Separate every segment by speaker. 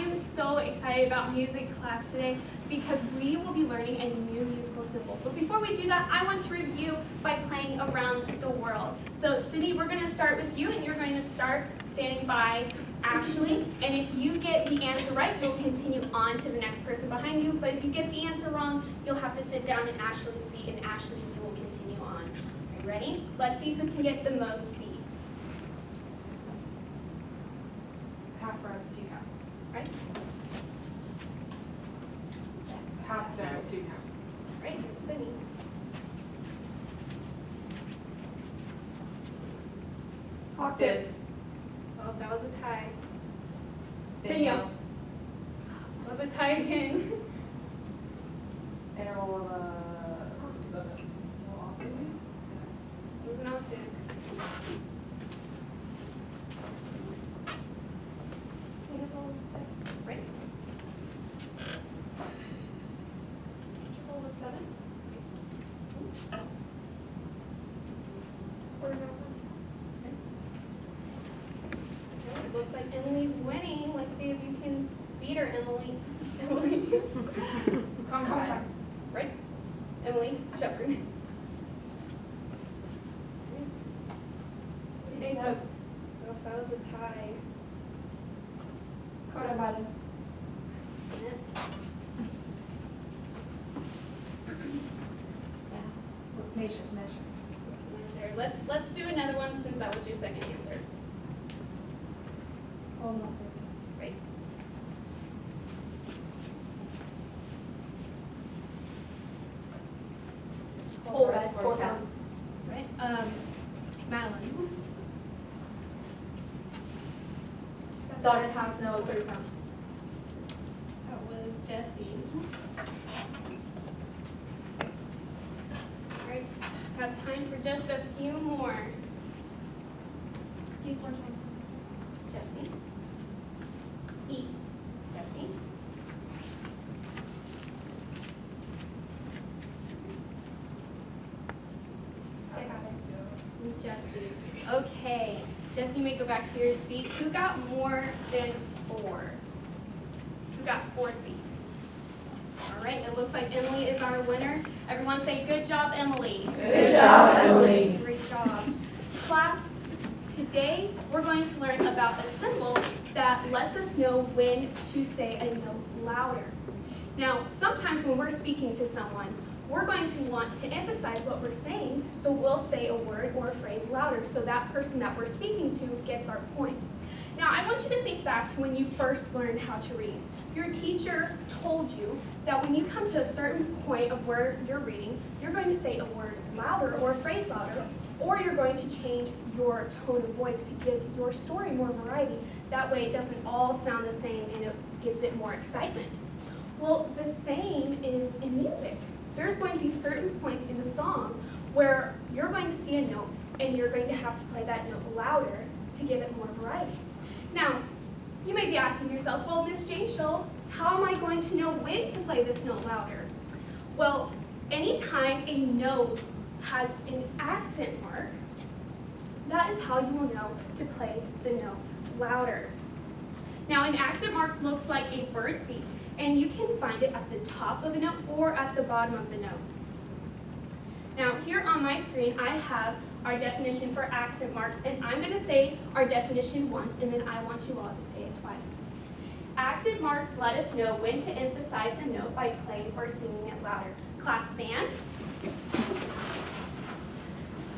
Speaker 1: am so excited about music class today because we will be learning a new musical symbol. But before we do that, I want to review by playing Around the World. So Sydney, we're going to start with you, and you're going to start standing by Ashley. And if you get the answer right, you'll continue on to the next person behind you. But if you get the answer wrong, you'll have to sit down in Ashley's seat, and Ashley, you will continue on. Are you ready? Let's see who can get the most seats.
Speaker 2: Half for us, 2 counts.
Speaker 1: Right?
Speaker 2: Half there, 2 counts.
Speaker 1: Right, Sydney.
Speaker 2: Octave.
Speaker 1: Oh, that was a tie.
Speaker 2: Signal.
Speaker 1: That was a tie again.
Speaker 2: Interval of 7.
Speaker 1: Moving on to right. Interval of 7. Quarter note. Okay, it looks like Emily's winning. Let's see if you can beat her, Emily. Emily.
Speaker 2: Contact.
Speaker 1: Right? Emily Shepherd.
Speaker 2: Note.
Speaker 1: Oh, that was a tie.
Speaker 2: Coda button. Measure.
Speaker 1: Let's do another one since that was your second answer.
Speaker 2: Hold on.
Speaker 1: Right.
Speaker 2: Whole red, 4 counts.
Speaker 1: Right. Madeline.
Speaker 2: Dotted half note, 3 counts.
Speaker 1: That was Jessie. All right. Have time for just a few more.
Speaker 2: G4 times.
Speaker 1: Jessie. E. Jessie. Jessie. Okay. Jessie, you may go back to your seat. Who got more than 4? Who got 4 seats? All right. It looks like Emily is our winner. Everyone say, good job, Emily.
Speaker 3: Good job, Emily.
Speaker 1: Great job. Class, today we're going to learn about a symbol that lets us know when to say a note louder. Now, sometimes when we're speaking to someone, we're going to want to emphasize what we're saying, so we'll say a word or a phrase louder so that person that we're speaking to gets our point. Now, I want you to think back to when you first learned how to read. Your teacher told you that when you come to a certain point of where you're reading, you're going to say a word louder or a phrase louder, or you're going to change your tone of voice to give your story more variety. That way it doesn't all sound the same and it gives it more excitement. Well, the same is in music. There's going to be certain points in the song where you're going to see a note and you're going to have to play that note louder to give it more variety. Now, you may be asking yourself, well, Miss Jane Shull, how am I going to know when to play this note louder? Well, anytime a note has an accent mark, that is how you will know to play the note louder. Now, an accent mark looks like a bird's beak, and you can find it at the top of a note or at the bottom of the note. Now, here on my screen, I have our definition for accent marks, and I'm going to say our definition once, and then I want you all to say it twice. Accent marks let us know when to emphasize a note by playing or singing it louder. Class, stand.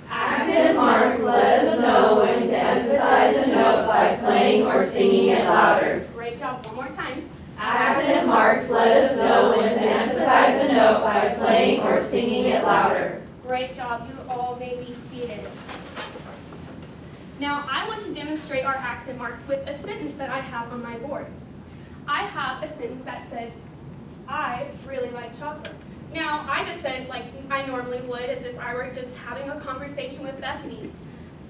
Speaker 3: Accent marks let us know when to emphasize a note by playing or singing it louder.
Speaker 1: Great job. One more time.
Speaker 3: Accent marks let us know when to emphasize a note by playing or singing it louder.
Speaker 1: Great job. You all may be seated. Now, I want to demonstrate our accent marks with a sentence that I have on my board. I have a sentence that says, I really like chocolate. Now, I just said like I normally would, as if I were just having a conversation with Bethany.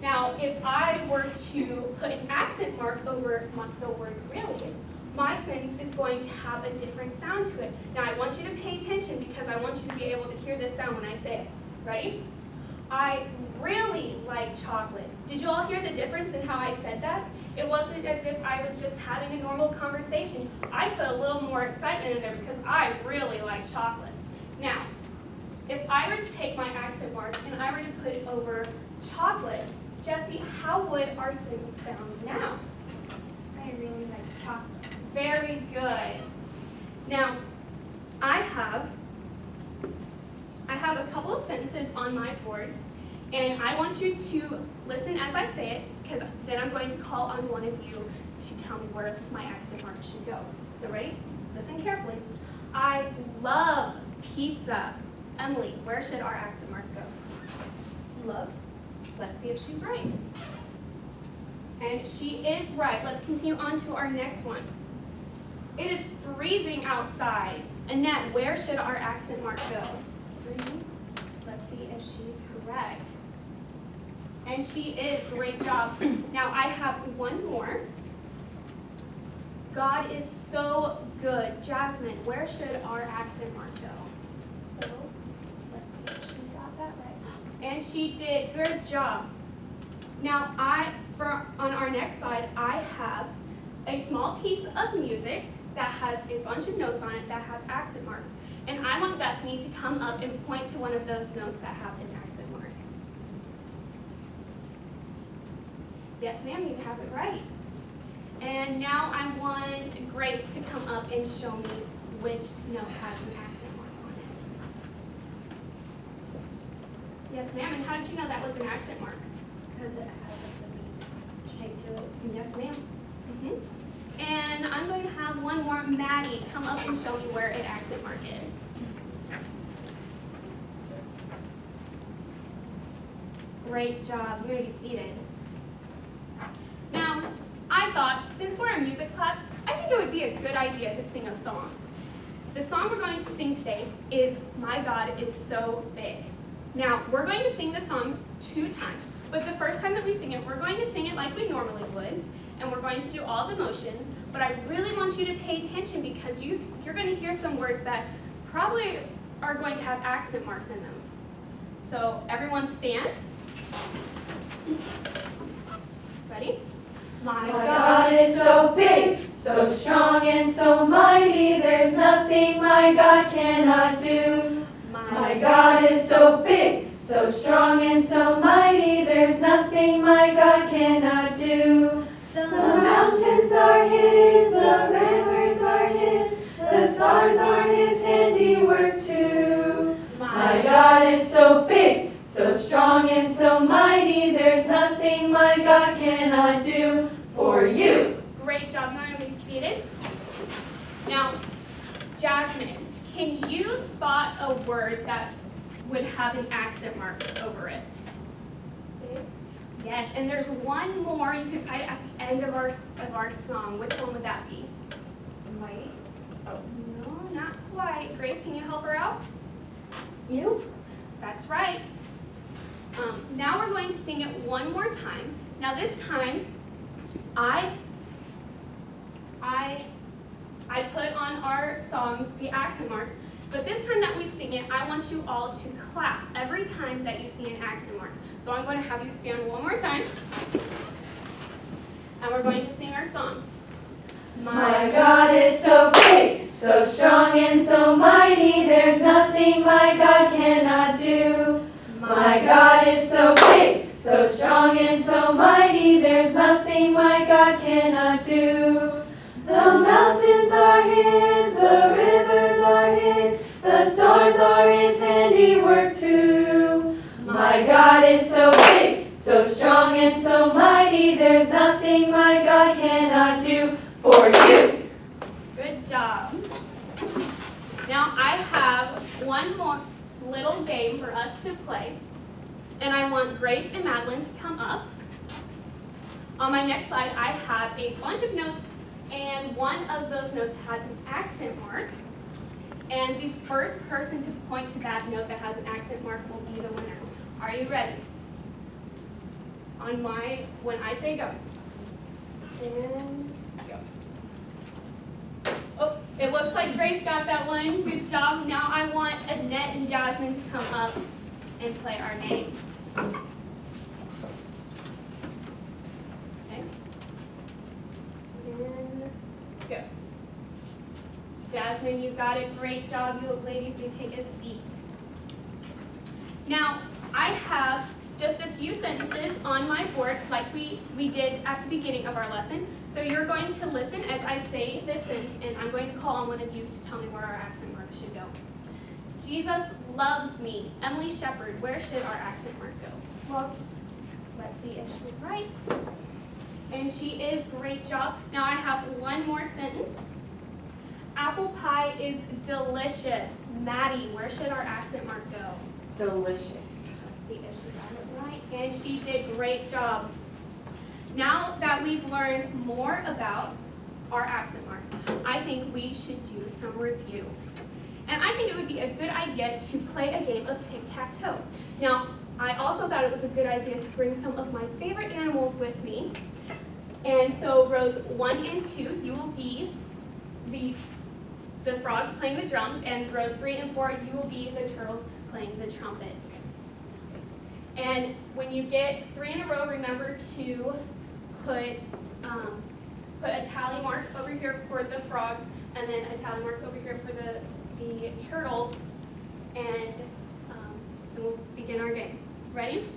Speaker 1: Now, if I were to put an accent mark over the word really, my sentence is going to have a different sound to it. Now, I want you to pay attention because I want you to be able to hear this sound when I say it. Ready? I really like chocolate. Did you all hear the difference in how I said that? It wasn't as if I was just having a normal conversation. I put a little more excitement in there because I really like chocolate. Now, if I were to take my accent mark and I were to put it over chocolate, Jesse, how would our sentence sound now?
Speaker 2: I really like chocolate.
Speaker 1: Very good. Now, I have a couple of sentences on my board, and I want you to listen as I say it, because then I'm going to call on one of you to tell me where my accent mark should go. So ready? Listen carefully. I love pizza. Emily, where should our accent mark go? Love. Let's see if she's right. And she is right. Let's continue on to our next one. It is freezing outside. Annette, where should our accent mark go? Freezing. Let's see if she's correct. And she is. Great job. Now I have one more. God is so good. Jasmine, where should our accent mark go? So let's see if she got that right. And she did. Good job. Now on our next slide, I have a small piece of music that has a bunch of notes on it that have accent marks. And I want Bethany to come up and point to one of those notes that have an accent mark. Yes, ma'am, you have it right. And now I want Grace to come up and show me which note has an accent mark on it. Yes, ma'am, and how did you know that was an accent mark?
Speaker 2: Because it has the beat straight to it.
Speaker 1: Yes, ma'am. And I'm going to have one more, Maddie, come up and show me where an accent mark is. Great job. You may be seated. Now, I thought, since we're in music class, I think it would be a good idea to sing a song. The song we're going to sing today is My God is So Big. Now, we're going to sing the song 2 times, but the first time that we sing it, we're going to sing it like we normally would, and we're going to do all the motions, but I really want you to pay attention because you're going to hear some words that probably are going to have accent marks in them. So, everyone stand. Ready?
Speaker 3: My God is so big, so strong and so mighty, there's nothing my God cannot do. My God is so big, so strong and so mighty, there's nothing my God cannot do. The mountains are His, the rivers are His, the stars are His handiwork too. My God is so big, so strong and so mighty, there's nothing my God cannot do for you.
Speaker 1: Great job. You want to be seated? Now, Jasmine, can you spot a word that would have an accent mark over it? Yes, and there's one more you can find at the end of our song. Which one would that be?
Speaker 2: Mighty.
Speaker 1: No, not quite. Grace, can you help her out?
Speaker 3: You?
Speaker 1: That's right. Now we're going to sing it one more time. Now this time, I put on our song the accent marks, but this time that we sing it, I want you all to clap every time that you see an accent mark. So I'm going to have you stand one more time, and we're going to sing our song.
Speaker 3: My God is so big, so strong and so mighty, there's nothing my God cannot do. My God is so big, so strong and so mighty, there's nothing my God cannot do. The mountains are His, the rivers are His, the stars are His handiwork too. My God is so big, so strong and so mighty, there's nothing my God cannot do for you.
Speaker 1: Good job. Now I have one more little game for us to play, and I want Grace and Madeline to come up. On my next slide, I have a bunch of notes, and one of those notes has an accent mark, and the first person to point to that note that has an accent mark will be the winner. Are you ready? When I say go. And go. Oh, it looks like Grace got that one. Good job. Now I want Annette and Jasmine to come up and play our game. Okay. Jasmine, you got it. Great job. You ladies may take a seat. Now, I have just a few sentences on my board like we did at the beginning of our lesson. So you're going to listen as I say this sentence, and I'm going to call on one of you to tell me where our accent mark should go. Jesus loves me. Emily Shepard, where should our accent mark go? Loves. Let's see if she's right. And she is. Great job. Now I have one more sentence. Apple pie is delicious. Maddie, where should our accent mark go?
Speaker 3: Delicious.
Speaker 1: Let's see if she got it right. And she did. Great job. Now that we've learned more about our accent marks, I think we should do some review. And I think it would be a good idea to play a game of tic-tac-toe. Now, I also thought it was a good idea to bring some of my favorite animals with me. And so rows 1 and 2, you will be the frogs playing the drums, and rows 3 and 4, you will be the turtles playing the trumpets. And when you get 3 in a row, remember to put a tally mark over here for the frogs, and then a tally mark over here for the turtles, and we'll begin our game. Ready?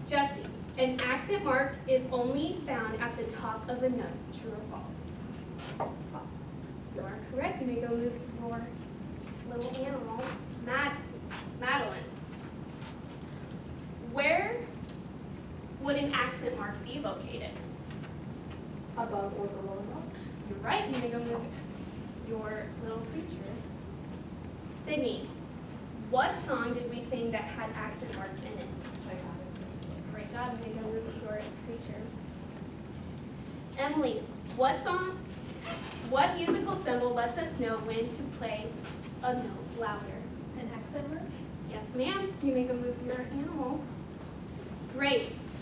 Speaker 1: Jesse, an accent mark is only found at the top of a note. True or false? False. You are correct. You may go move your little animal, Madeline. Where would an accent mark be located?
Speaker 3: Above or below above?
Speaker 1: You're right. You may go move your little creature. Sydney, what song did we sing that had accent marks in it? Great job. You may go move your creature. Emily, what musical symbol lets us know when to play a note louder?
Speaker 2: An accent mark?
Speaker 1: Yes, ma'am. You may go move your animal. Grace,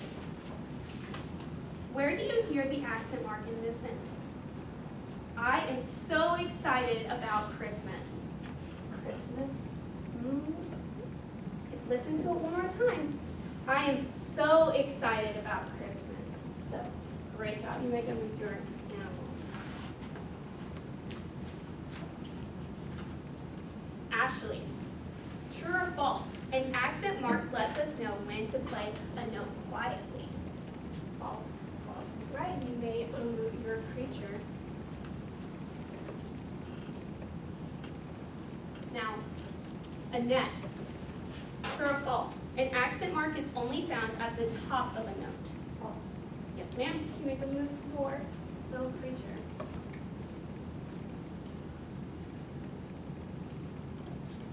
Speaker 1: where do you hear the accent mark in this sentence? I am so excited about Christmas.
Speaker 3: Christmas.
Speaker 1: Listen to it one more time. I am so excited about Christmas. Great job. You may go move your animal. Ashley, true or false? An accent mark lets us know when to play a note quietly. False. False is right. You may move your creature. Now, Annette, true or false? An accent mark is only found at the top of a note.
Speaker 3: False.
Speaker 1: Yes, ma'am. You may go move your little creature.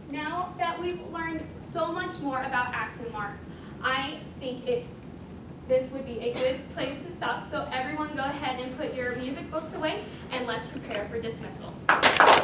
Speaker 1: Now that we've learned so much more about accent marks, I think this would be a good place to stop. So everyone go ahead and put your music books away, and let's prepare for dismissal.